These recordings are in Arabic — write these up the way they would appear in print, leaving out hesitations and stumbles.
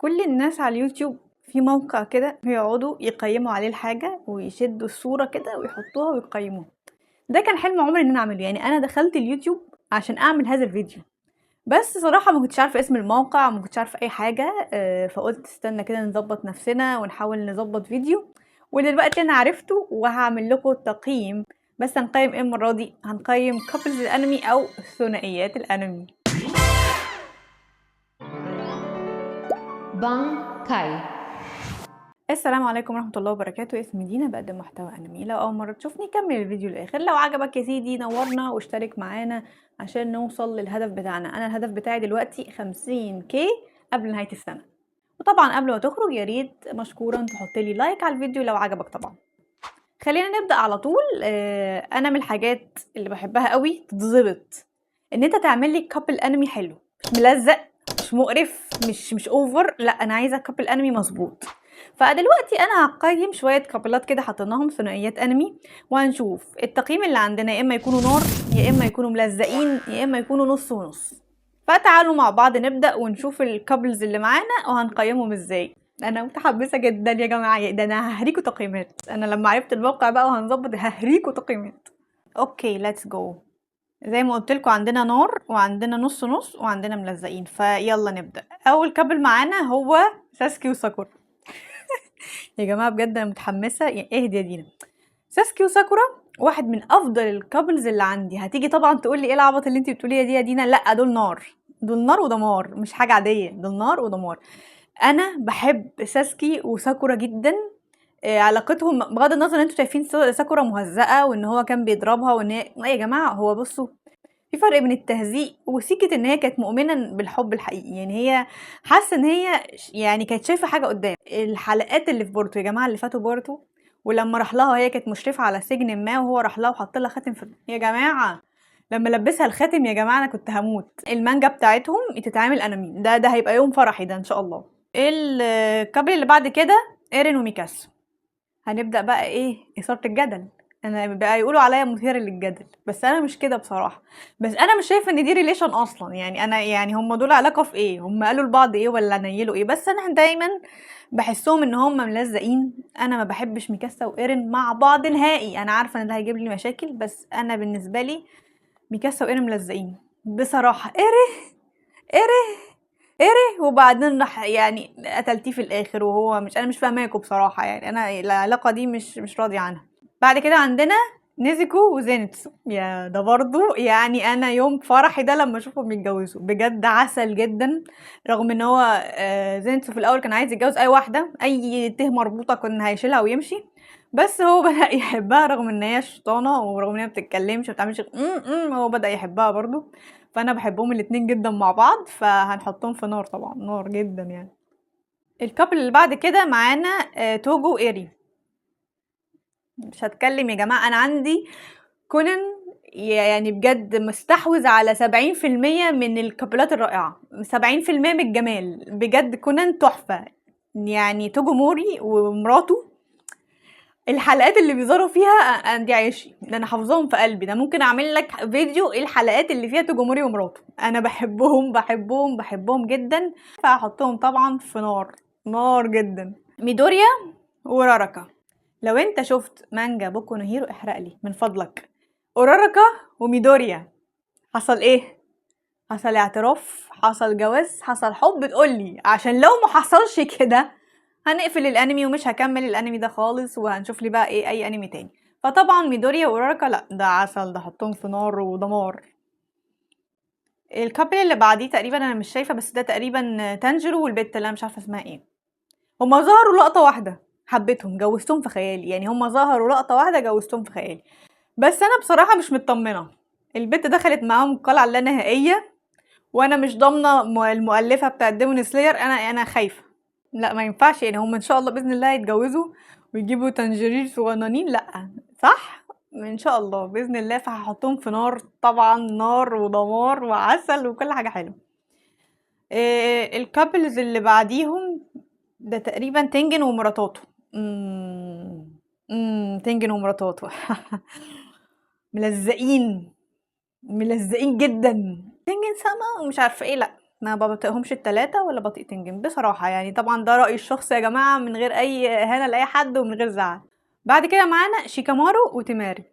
كل الناس على اليوتيوب في موقع كده بيقعدوا يقيموا عليه الحاجة ويشدوا الصورة كده ويحطوها ويقيموها. ده كان حلم عمري ان انا اعمله، يعني انا دخلت اليوتيوب عشان اعمل هذا الفيديو، بس صراحة ما كنتش عارفة اسم الموقع، ما كنتش عارفة اي حاجة. فقلت استنى كده نظبط نفسنا ونحاول نظبط فيديو، ودلوقتي انا عرفته وهعمل لكم تقييم. بس هنقيم ايه المرة دي؟ هنقيم كابلز الانمي او ثنائيات الانمي. بانكاي. السلام عليكم ورحمة الله وبركاته. اسمي دينا، بقدم محتوى انمي. لو اول مرة تشوفني كمل الفيديو للاخر. لو عجبك يا سيدي نورنا واشترك معانا عشان نوصل للهدف بتاعنا. انا الهدف بتاعي دلوقتي 50K قبل نهاية السنة. وطبعا قبل ما تخرج يا ريت مشكورا تحط لي لايك على الفيديو لو عجبك طبعا. خلينا نبدأ على طول. انا من الحاجات اللي بحبها قوي تتظبط ان انت تعمل لي كابل انمي حلو، مش ملزق، مش مقرف، مش اوفر، لا انا عايزه كابل انمي مظبوط. فدلوقتي انا هقيم شويه كابلات كده حطيناهم ثنائيات انمي، وهنشوف التقييم اللي عندنا يا اما يكونوا نار يا اما يكونوا ملزقين يا اما يكونوا نص ونص. فتعالوا مع بعض نبدا ونشوف الكابلز اللي معانا وهنقيمهم ازاي. انا متحمسه جدا يا جماعه، ده انا ههريكوا تقييمات. انا لما عرفت الموقع بقى وهنظبط ههريكوا تقييمات. اوكي ليتس جو. زي ما قلت لكم عندنا نار وعندنا نص نص وعندنا ملزقين، فيلا نبدا. اول كابل معانا هو ساسكي وساكورا. يا جماعه بجد انا متحمسه، يعني اهدي يا دينا. ساسكي وساكورا واحد من افضل الكابلز اللي عندي. هتيجي طبعا تقول لي ايه العبط اللي انت بتقوليه دي يا دينا؟ لا دول نار، دول نار ودمار، مش حاجه عاديه، دول نار ودمار. انا بحب ساسكي وساكورا جدا. علاقتهم بغض النظر ان انتوا شايفين ساكورا مهزقه وان هو كان بيضربها وان هي يا جماعه هو بصوا في فرق بين التهزيق وسيكة ان هي كانت مؤمنة بالحب الحقيقي. يعني هي حاسة ان هي يعني كانت شايفة حاجة قدام. الحلقات اللي في بورتو يا جماعة اللي فاتوا بورتو، ولما راح لها وهي كانت مشرفة على سجن ما وهو راح لها وحط لها خاتم في يا جماعة لما لبسها الخاتم يا جماعة انا كنت هموت. المانجا بتاعتهم تتعمل انمي، ده هيبقى يوم فرحي ده ان شاء الله. الكابل اللي بعد كده ايرين وميكاسو. هنبدأ بقى ايه اثارة الجدل. انا بقى يقولوا عليا مثيرة للجدل بس انا مش كده بصراحة. بس انا مش شايفة ان دي ريليشن اصلا، يعني انا يعني هم دول علاقة في ايه؟ هم قالوا لبعض ايه ولا نيلوا ايه؟ بس انا دايما بحسهم ان هم ملزقين. انا ما بحبش ميكاسا وايرين مع بعض نهائي. انا عارفة ان ده هيجيب لي مشاكل بس انا بالنسبة لي ميكاسا وايرين ملزقين بصراحة. ايه وبعدين راح يعني قتلتيه في الاخر وهو مش، انا مش فاهماكوا بصراحه. يعني انا العلاقه دي مش راضيه عنها. بعد كده عندنا نيزيكو وزينتسو. يا ده برضو يعني انا يوم فرحي ده لما اشوفهم بيتجوزوا بجد عسل جدا. رغم ان هو زينتسو في الاول كان عايز يتجوز اي واحده، اي ته مربوطه كان هيشيلها ويمشي، بس هو بدأ يحبها رغم ان هي شيطانه ورغم ان هي بتتكلمش وبتعملش هو بدأ يحبها برضو. فانا بحبهم الاتنين جدا مع بعض، فهنحطهم في نار طبعا، نار جدا يعني. الكابل اللي بعد كده معانا توجو وايري. مش هتكلم يا جماعه، انا عندي كونان يعني بجد مستحوذ على 70% من الكابلات الرائعه، 70% من الجمال بجد. كونان تحفه. يعني توجو موري ومراته الحلقات اللي بيظهروا فيها دي عيشي، ده انا حافظاهم في قلبي. ده ممكن اعمل لك فيديو ايه الحلقات اللي فيها توجوموري ومراته. انا بحبهم جدا، فهحطهم طبعا في نار، نار جدا. ميدوريا وراراكا. لو انت شفت مانجا بوكو نو هيرو احرق لي من فضلك. اوراراكا وميدوريا حصل ايه؟ حصل اعتراف، حصل جواز، حصل حب، تقولي عشان لو ما حصلش كده هنقفل الانمي ومش هكمل الانمي ده خالص وهنشوف لي بقى ايه اي انمي تاني. فطبعا ميدوريا واوراراكا لا ده عسل، ده حطهم في نار ودمار. الكابل اللي بعديه تقريبا انا مش شايفه بس ده تقريبا تانجيرو والبت اللي انا مش عارفه اسمها ايه. هما ظهروا لقطه واحده حبيتهم جوزتهم في خيالي، يعني هما ظهروا لقطه واحده جوزتهم في خيالي. بس انا بصراحه مش مطمنه. البت دخلت معاهم القلعه اللانهائيه وانا مش ضامنه المؤلفه بتاعت ديمون سلاير. انا خايفه، لا ما ينفعش. يعني هم ان شاء الله باذن الله يتجوزوا ويجيبوا تنجرير صغننين، لا صح ان شاء الله باذن الله. فهحطهم في نار طبعا، نار ودمار وعسل وكل حاجه حلوه. إيه الكابلز اللي بعديهم؟ ده تقريبا تنجن ومراتاته. تنجن ومراتاته ملزقين، ملزقين جدا. تنجن سما ومش عارفه ايه، لا ما بطيقهمش التلاتة ولا بطيق تنجن بصراحة يعني. طبعا ده رأيي الشخصي يا جماعة، من غير اي اهانة لاي حد ومن غير زعل. بعد كده معانا شيكامارو وتيماري.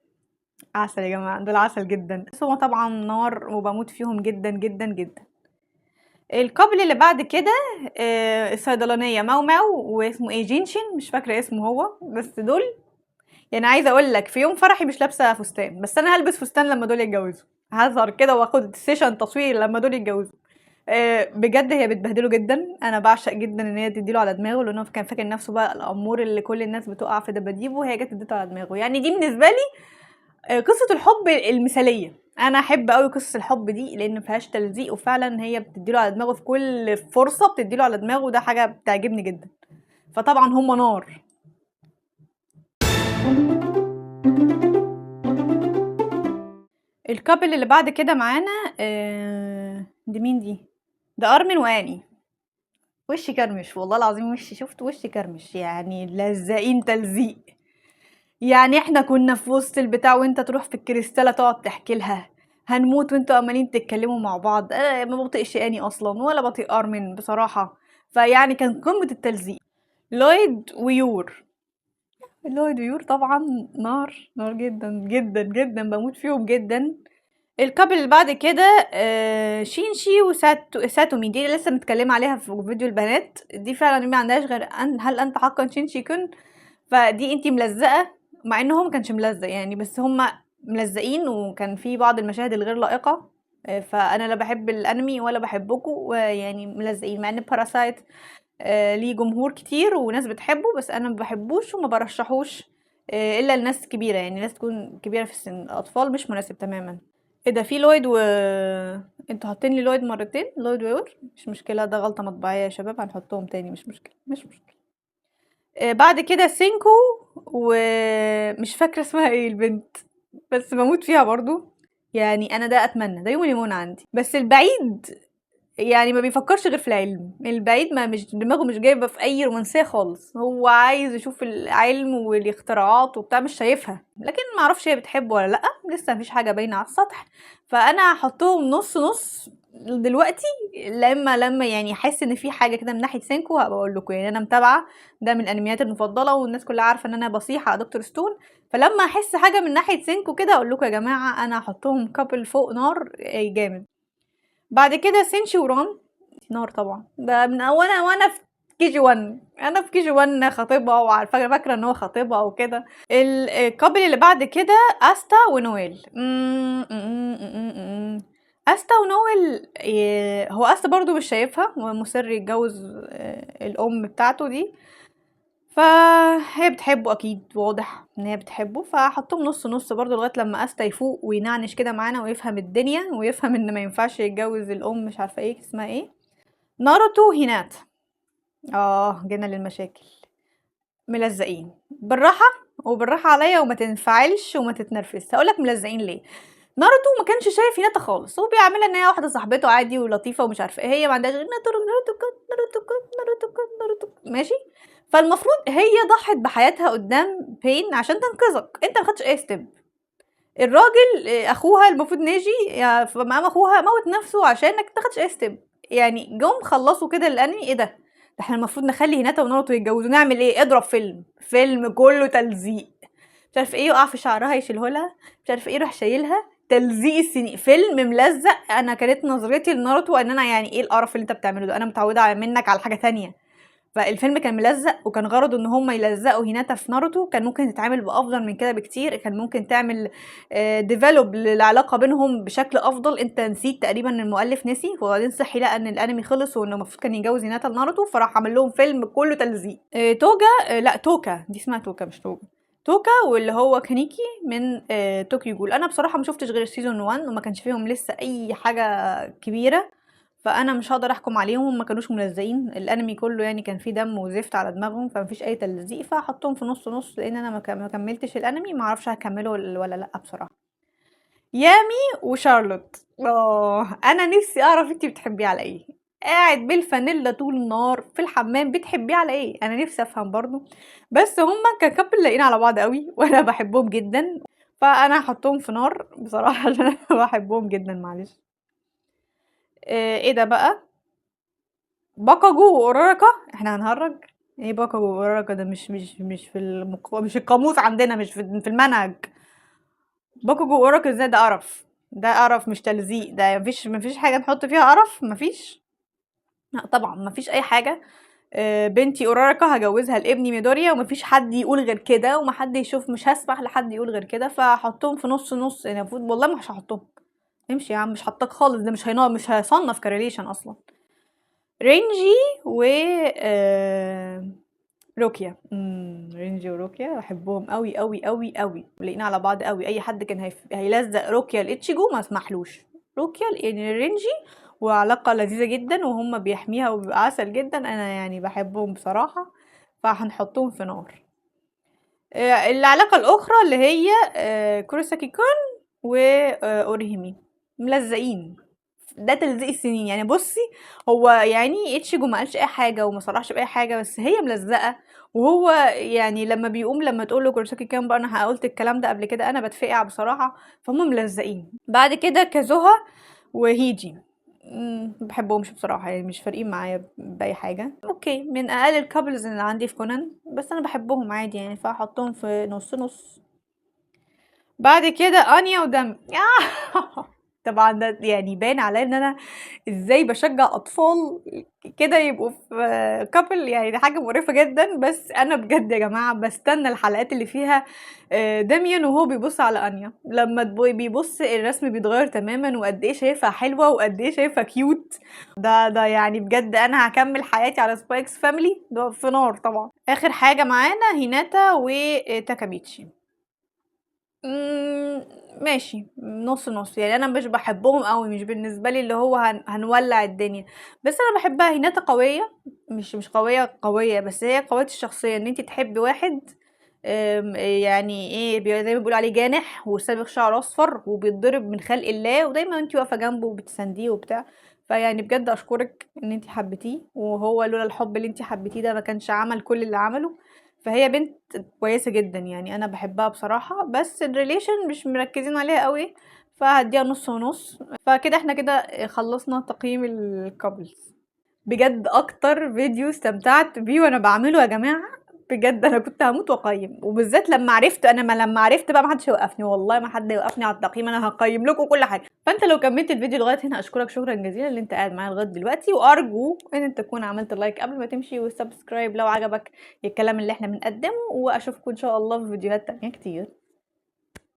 عسل يا جماعة، دول عسل جدا، بس هما طبعا نار وبموت فيهم جدا جدا جدا. الكابل اللي بعد كده الصيدلانية ماو ماو واسمه ايه جينشن، مش فاكرة اسمه هو، بس دول يعني عايزة اقول لك في يوم فرحي مش لابسة فستان، بس انا هلبس فستان لما دول يتجوزوا، هظهر كده واخد سيشن تصوير لما دول يتجوزوا. بجد هي بتبهدله جدا، انا بعشق جدا ان هي تديله على دماغه، لانه كان فاكر نفسه بقى الامور اللي كل الناس بتقع في دباديبه، وهي جت اديته على دماغه. يعني دي بالنسبه لي قصه الحب المثاليه. انا احب قوي قصص الحب دي لان مفيهاش تلزيق، وفعلا هي بتديله على دماغه في كل فرصه، بتديله على دماغه، وده حاجه بتعجبني جدا. فطبعا هم نار. الكابل اللي بعد كده معانا دي مين دي؟ ده ارمن واني. وشي كرمش والله العظيم، وشي شفت وشي كرمش، يعني لزقين تلزيق. يعني احنا كنا في وسط البتاع وانت تروح في الكريستالة تقعد تحكي لها هنموت وانتوا عمالين تتكلموا مع بعض. انا ما بطيقش اني اصلا ولا بطيق ارمن بصراحة، فيعني كان قمة التلزيق. لويد ويور. لويد ويور طبعا نار، نار جدا جدا جدا، بموت فيهم جدا. الكابل اللي بعد كده شينشي وساتومي، دي لسه متكلمه عليها في فيديو البنات. دي فعلا ما عندهاش غير هل انت حقا شينشي كن. فدي انتي ملزقه، مع ان هو ما كانش ملزق يعني، بس هم ملزقين، وكان في بعض المشاهد الغير لائقه. فانا لا بحب الانمي ولا بحبكم، ويعني ملزقين، مع ان باراسايت ليه جمهور كتير وناس بتحبه، بس انا ما بحبوش وما برشحوش الا لناس كبيره، يعني ناس تكون كبيره في السن، اطفال مش مناسب تماما. ايه ده؟ في لويد انتوا حاطين لي لويد مرتين، لويد ويور، مش مشكله، ده غلطه مطبعيه يا شباب، هنحطهم تاني، مش مشكله مش مشكله. بعد كده سينكو، ومش فاكره اسمها ايه البنت، بس بموت فيها برضو. يعني انا ده اتمنى، ده يوم الليمون عندي. بس البعيد يعني ما بيفكرش غير في العلم، البعيد ما مش دماغه مش جايبه في اي رومانسيه خالص، هو عايز يشوف العلم والاختراعات وبتاع، مش شايفها. لكن ما اعرفش هي بتحبه ولا لا، لسه مفيش حاجه باينه على السطح. فانا هحطهم نص نص دلوقتي، لما يعني احس ان في حاجه كده من ناحيه سينكو هبقى اقول لكم. يعني انا متابعه، ده من الانميات المفضله، والناس كلها عارفه ان انا بصيح على دكتور ستون. فلما احس حاجه من ناحيه سينكو كده اقول لكم يا جماعه، انا هحطهم كابل فوق نار جامد. بعد كده سينشي وران، نار طبعا، ده من وانا في كي جي 1، انا في كي جي 1 خطيبها، وعارفه فاكره ان هو خطيبها وكده. الكابل اللي بعد كده استا ونويل. استا ونويل، هو استا برضو مش شايفها ومصر يتجوز الام بتاعته دي، فهي بتحبه اكيد، واضح ان هي بتحبه، فهحطهم نص نص برضو لغايه لما استا يفوق وينعنش كده معانا ويفهم الدنيا، ويفهم ان ما ينفعش يتجوز الام مش عارفه ايه اسمها ايه. ناروتو هينات. جينا للمشاكل. ملزقين بالراحه، وبالراحه عليا، وما تنفعلش وما تتنرفز. هقولك ملزقين ليه. ناروتو ما كانش شايف هيناتا خالص، هو بيعملها ان هي واحده صاحبته عادي ولطيفه ومش عارفه ايه، هي ما عندهاش غير ناروتو ماشي. فالمفروض هي ضحت بحياتها قدام بين عشان تنقذك، انت ما خدتش اي ستيب. الراجل اخوها المفروض ناجي، فمقام اخوها موت نفسه عشانك ما خدتش اي ستيب. يعني جم خلصوا كده الانمي، ايه ده احنا المفروض نخلي هيناتا وناروتو يتجوزوا، نعمل ايه؟ اضرب فيلم كله تلزيق، مش عارفه ايه، يقع في شعرها يشيله لها، مش عارفه ايه، يروح شايلها، تلزيق السنين، فيلم ملزق. انا كانت نظرتي لناروتو ان انا يعني ايه القرف اللي انت بتعمله ده، انا متعوده منك على حاجه تانية. فالفيلم كان ملزق، وكان غرضه ان هم يلزقوا هيناتا في ناروتو، كان ممكن تتعامل بافضل من كده بكتير، كان ممكن تعمل ديفلوب للعلاقه بينهم بشكل افضل. انت نسيت تقريبا، المؤلف نسي، وبعدين صحي لقى ان الانمي خلص وانه المفروض كان يجوز هيناتا لناروتو، فراح عمل لهم فيلم كله تلزيق. توجا، لا توكا، دي اسمها توكا مش توجا، توكا، واللي هو كانيكي من طوكيو جول. انا بصراحه ما شفتش غير السيزون 1 وما كانش فيهم لسه اي حاجه كبيره، فانا مش هقدر احكم عليهم، ما كانوش ملزقين، الانمي كله يعني كان فيه دم وزفت على دماغهم، فمفيش اي تلزيق، فهحطهم في نص نص، لان انا ما كملتش الانمي، ما اعرفش هكمله ولا لا بصراحه. يامي وشارلوت، انا نفسي اعرف انتي بتحبيه على ايه، قاعد بالفانيلا طول النهار في الحمام، بتحبيه على ايه؟ انا نفسي افهم برضو. بس هما ككابل لاقيين على بعض قوي، وانا بحبهم جدا، فانا هحطهم في نار بصراحه عشان انا بحبهم جدا، معلش. ايه ده بقى؟ باكاجو واوراكا، احنا هنهرج؟ ايه باكاجو واوراكا ده؟ مش في مش القاموس عندنا، مش في المنهج. باكاجو واوراكا ازاي؟ ده قرف، ده قرف مش تلزيق، ده مفيش حاجه نحط فيها قرف، مفيش. لا طبعا مفيش اي حاجه. بنتي اوراكا هجوزها لابني ميدوريا، ومفيش حد يقول غير كده، ومحد يشوف، مش هسمح لحد يقول غير كده، فهحطهم في نص نص يعني. المفروض والله مش هحطهم. امشي يا عم، مش حطاك خالص، ده مش هيصنف كريليشن اصلا. رينجي و روكيا. رينجي وروكيا بحبهم قوي قوي قوي قوي، ولقينا على بعض قوي. اي حد كان هيلزق روكيا لإتشيجو ما اسمحلوش. روكيا يعني رينجي، وعلاقة لذيذة جدا، وهم بيحميها وبيبقى عسل جدا. انا يعني بحبهم بصراحة، فهنحطهم في نار. العلاقة الأخرى اللي هي كوريساكي كون وأوريهيمي، ملزقين. ده تلزيق السنين يعني. بصي، هو يعني اتشيجو ما قالش اي حاجه وما صرحش باي حاجه، بس هي ملزقه. وهو يعني لما بيقوم، لما تقول له كورساكي كام بقى، انا قلت الكلام ده قبل كده، انا بتفقع بصراحه. فهم ملزقين. بعد كده كازوها وهيجي، بحبهمش بصراحه يعني، مش فارقين معايا باي حاجه. اوكي، من اقل الكابلز اللي عندي في كونان، بس انا بحبهم عادي يعني، فاحطهم في نص نص. بعد كده انيا ودم. طبعا ده يعني باين عليا ان انا ازاي بشجع اطفال كده يبقوا في كابل، يعني دي حاجه مقرفه جدا. بس انا بجد يا جماعه بستنى الحلقات اللي فيها داميان وهو بيبص على انيا، لما بيبص الرسم بيتغير تماما، وقد ايه شايفها حلوه، وقد ايه شايفها كيوت. ده يعني بجد انا هكمل حياتي على سبايكس فاميلي ده في نار. طبعا اخر حاجه معانا هيناتا وتاكاميتشي. ماشي، نص نص يعني. انا مش بحبهم قوي، مش بالنسبه لي اللي هو هنولع الدنيا. بس انا بحبها. هيناتا قويه، مش قويه قويه، بس هي قويه الشخصيه، ان انت تحبي واحد يعني ايه، زي ما بيقولوا عليه جانح وسابق شعر اصفر وبيتضرب من خلق الله، ودايما انت واقفه جنبه وبتسانديه وبتاع. فيعني بجد اشكرك ان انت حبيتيه، وهو لولا الحب اللي انت حبيتيه ده ما كانش عمل كل اللي عمله. فهي بنت كويسة جدًا يعني، أنا باحبها بصراحة، بس الrelation مش مركّزين عليها أوي، فهادّيها نُص ونُص. فكده إحنا كده خلّصنا تقييم الcouples. بجد أكتر فيديو استمتعت بيه وأنا باعمله يا جماعة، بجد أنا كنت هاموت وأقيّم، وبالذات لمّا عرفت. أنا لمّا عرفت بقى ما حدش هيوقّفني، والله ما حد هيوقّفني على التقييم، أنا هاقيّم لكم كل حاجة. فأنت لو كمّلت الفيديو لغاية هنا أشكرك شكرًا جزيلًا إن أنت قاعد معايا لغاية دلوقتي، وأرجو إن أنت تكون عملت لايك قبل ما تمشي، وsubscribe لو عجبك الكلام اللي إحنا بنقدّمه، وأشوفكم إن شاء الله في فيديوهات تانية كتير.